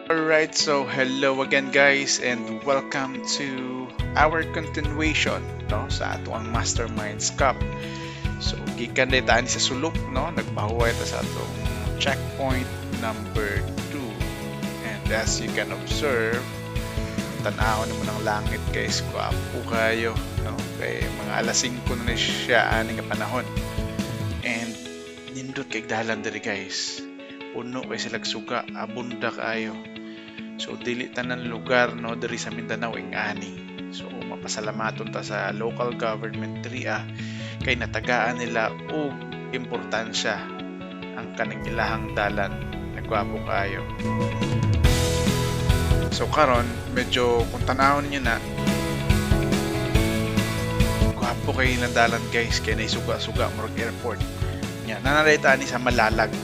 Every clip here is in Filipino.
Alright, so hello again guys and welcome to our continuation no sa atong Masterminds Cup. So gikan day ta ni sa sulok no, nagbahuway ta sa atong checkpoint number 2. And as you can observe, tanaw na mo ng langit guys, guwapo kayo no, kay mga alas 5 na siya ani nga panahon. And nindot kay dalan diri guys, puno kay sila suga, abunda kaayo. So dili tanan lugar no diri sa Mindanao ing ani. So mapasalamaton ta sa local government diri kay natagaan nila og importansya ang kaning ilahang dalan. Nagwapo kayo. So karon medyo kung tanawon niyo na, gwapo kay ilang dalan guys, kay naisuga-suga murag airport. Nya nanarita ni sa Malalag.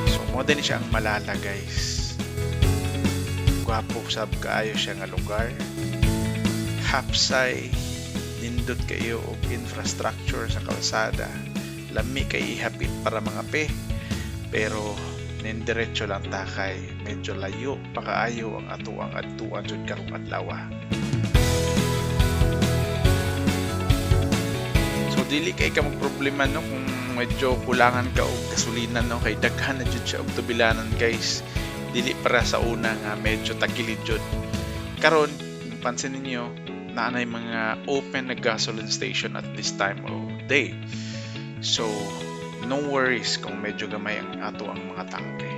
So mo din siya ang Malalag guys. Gwapo sab kaayo siya nga lugar. Hapsay, nindot kayo og infrastructure sa kalsada. Lami kay ihapit para mga pero nindiretso lang ta kay medyo layo pa kaayo ang atuang adtuan jud karong adlaw. So dili kay ka magproblema no kung medyo kulangan ka og gasolina no, kay daghan na jud siya og tubilanan guys. Dili para sa una nga medyo tagilid jud. Karon pansin ninyo na anay mga open na gasoline station at this time of day. So no worries kung medyo gamay ang ato ang mga tangke.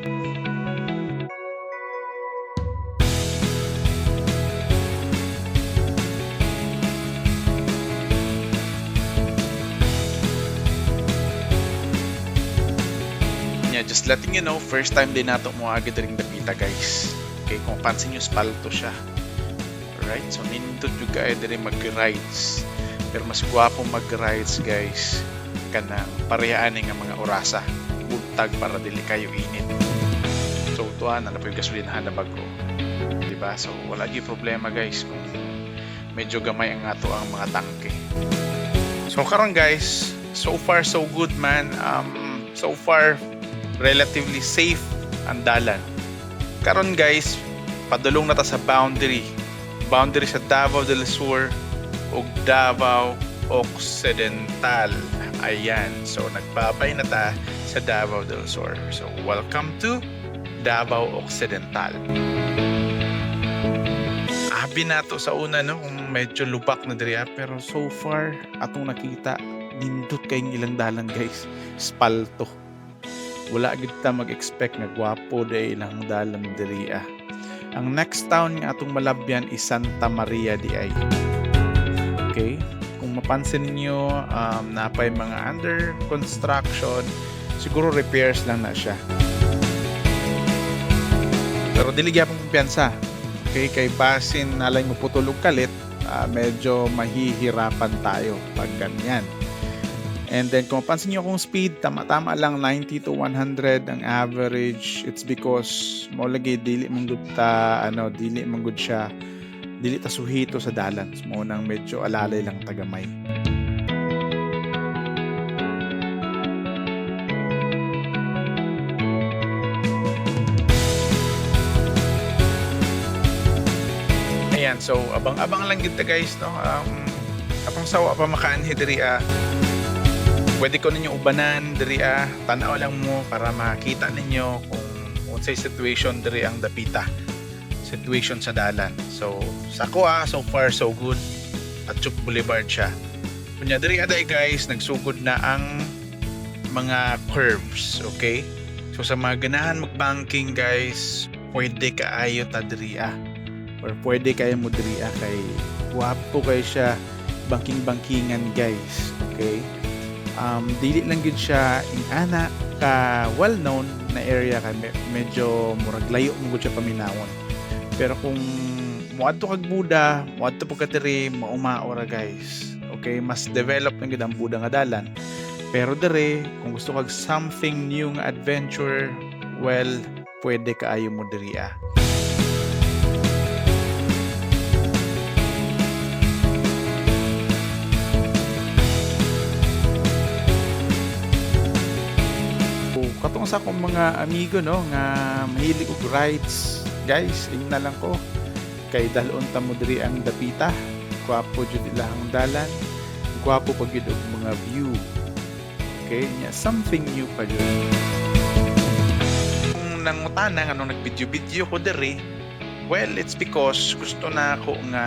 Just letting you know, first time din nato mo agad ring dapita guys. Okay, kung pansin nyo, spalto siya. Alright, so nindot juga ay din mag-rides. Pero mas gwapo mag-rides guys kanang parehaan nga mga orasa. Buntag para dili kayo init. So tuan na po yung gasolinahan na bago. Diba? So wala yung problema guys kung medyo gamay ang ato ang mga tangke. So karon guys, so far so good man. So far relatively safe ang dalan. Karon guys, padulong na ta sa boundary sa Davao del Sur ug Davao Occidental. Ayan, so nagbabay na ta sa Davao del Sur. So welcome to Davao Occidental. Abi nato sa una no kung medyo lubak na diri pero so far atong nakita nindot kayong ilang dalan guys, spalto. Wala gid ta mag-expect nga gwapo day ilang dalan diri. Ang next town nga atong malabyan is Santa Maria di ay. Okay? Kung mapansin niyo, napay mga under construction, siguro repairs lang na siya. Pero dili gyapon kumpiyansa. Okay, kay basin nalay mo putulog kalit, medyo mahihirapan tayo pag ganyan. And then kung mapansin nyo kung speed, tama-tama lang 90 to 100 ang average. It's because mo lagi dili manggud ta dili manggud siya, dili ta suhito sa dalan. Mo nang medyo alalay lang tagamay. Ayan, so abang-abang lang gid ta guys no. Kapang sawa pa makaanhi diri pwede ko ninyo ubanan diri tanaw lang mo para makita ninyo kung unsay situation diri ang dapita, situation sa dalan. So sa ko so far so good. Atchuk Boulevard siya. Kunya diri aday guys, nagsugod na ang mga curves, okay? So sa mga ganahan mag-banking guys, pwede kaayo ta diri or pwede kayo mo diri kay guwapo kay siya, banking-bankingan guys, okay? Dili lang gid siya ing ana ka well known na area kay medyo murag layo mo gud siya paminawon. Pero kung moadto kag Buda, moadto pag diri maumaora guys. Okay, mas develop lang gid ang Buda nga dalan. Pero diri kung gusto kag something new nga adventure, well, pwede kaayo mo diri katong sa akong mga amigo no nga mahilig og rides guys, ingna lang ko kay dalon ta mo diri ang dapita. Gwapo jud ilahang dalan, gwapo pag yun og mga view. Okay, nya something new pa jud. Kung nangutana nga nung nag-video ko diri, well, it's because gusto na ako nga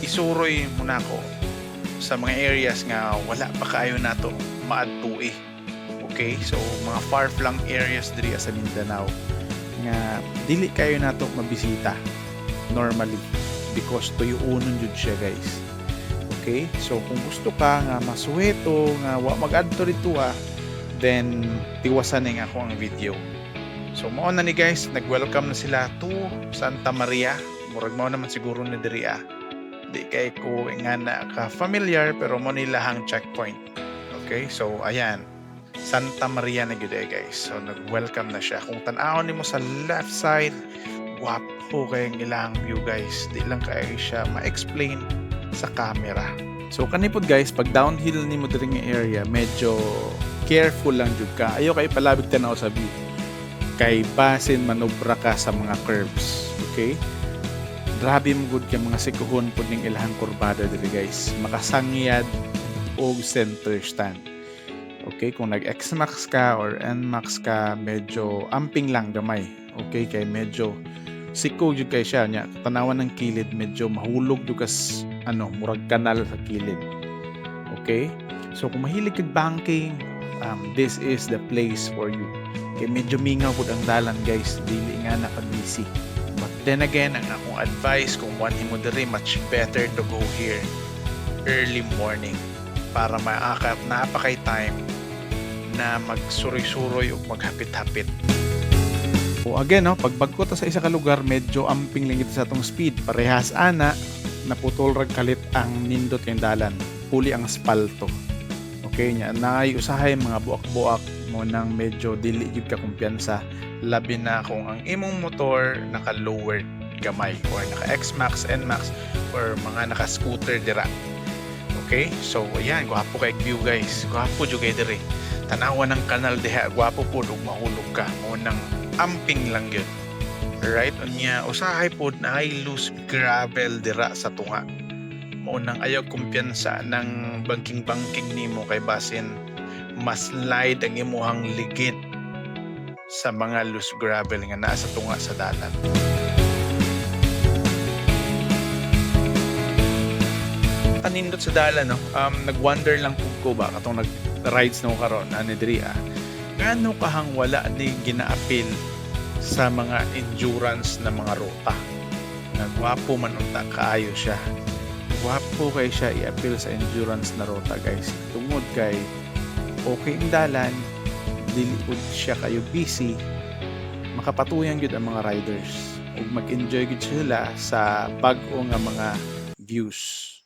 isuroy muna ako sa mga areas nga wala pa kaayo nato maadtui. Okay, so mga far-flung areas diri sa Mindanao nga dili kayo nato mabisita normally because tuyuonon jud siya, guys. Okay, so kung gusto ka nga masuweto nga wa mag-adto dito then tiwasan nga ako ang video. So mao na ni guys, nag-welcome na sila to Santa Maria. Murag mao naman siguro ni diri di kay ko nga na ka familiar pero mo nila hang checkpoint. Okay, so ayan, Santa Maria na gyud guys. So nag-welcome na siya. Kung tan-awon nimo sa left side, wapo kay ang ilang view, guys. Di lang kay siya ma-explain sa camera. So kanipod guys, pag downhill nimo diri nga area, medyo careful lang jud ka. Ayo kay palabig tanaw sa view. Kay basin manobra ka sa mga curves. Okay? Grabe mo gud kay mga sikuhon pud ning ilahang kurbada diri, guys. Makasangyad og center stand. Okay, kung nag-X-Max ka or N-Max ka, medyo amping lang gamay. Okay, kay medyo siko jud kay siya nya. Tanawan ng kilid, medyo mahulog jud kas murag kanal sa kilid. Okay? So kung mahilig kag banking, this is the place for you. Kay medyo mingaw pud ang dalan, guys, dili nga naka-busy. But then again, ang akong advice kung wanhi mo diri, much better to go here early morning para maakap napakay time na magsuroy-suroy o maghapit-hapit. O again, pagbagko ta sa isa ka lugar, medyo amping lang ito sa atong speed. Parehas ana, naputol rag kalit ang nindot kayong dalan. Puli ang espalto. Okay, nya naay usahay mga buak-buak mo nang medyo dili gid ka kumpiyansa. Labi na kung ang imong motor naka-lowered gamay or naka-X-Max, N-Max or mga naka-scooter dira. Okay? So, ayan, gwapo kay view, guys. Gwapo jud kay diri. Tanawan ng kanal diha, gwapo pud ug mahulog ka. Mo nang amping lang gyud. Right? Unya, usahay pud na ay loose gravel dira sa tunga. Mo nang ayaw kumpiyansa ng banking-banking nimo kay basin mas slide ang imuhang ligid sa mga loose gravel nga naa sa tunga sa dalan. Kanindot sa dalan, nag-wonder lang pud ko ba katong nag-rides na ko karon ani diri gaano kahang wala ni ginaapil sa mga endurance na mga ruta. Nagwapo man unta kaayo siya. Gwapo kay siya i-appeal sa endurance na ruta, guys. Tungod kay okay ang dalan, dili pud siya kayo busy, makapatuyan gyud ang mga riders ug mag-enjoy gyud sila sa bag-o nga mga views.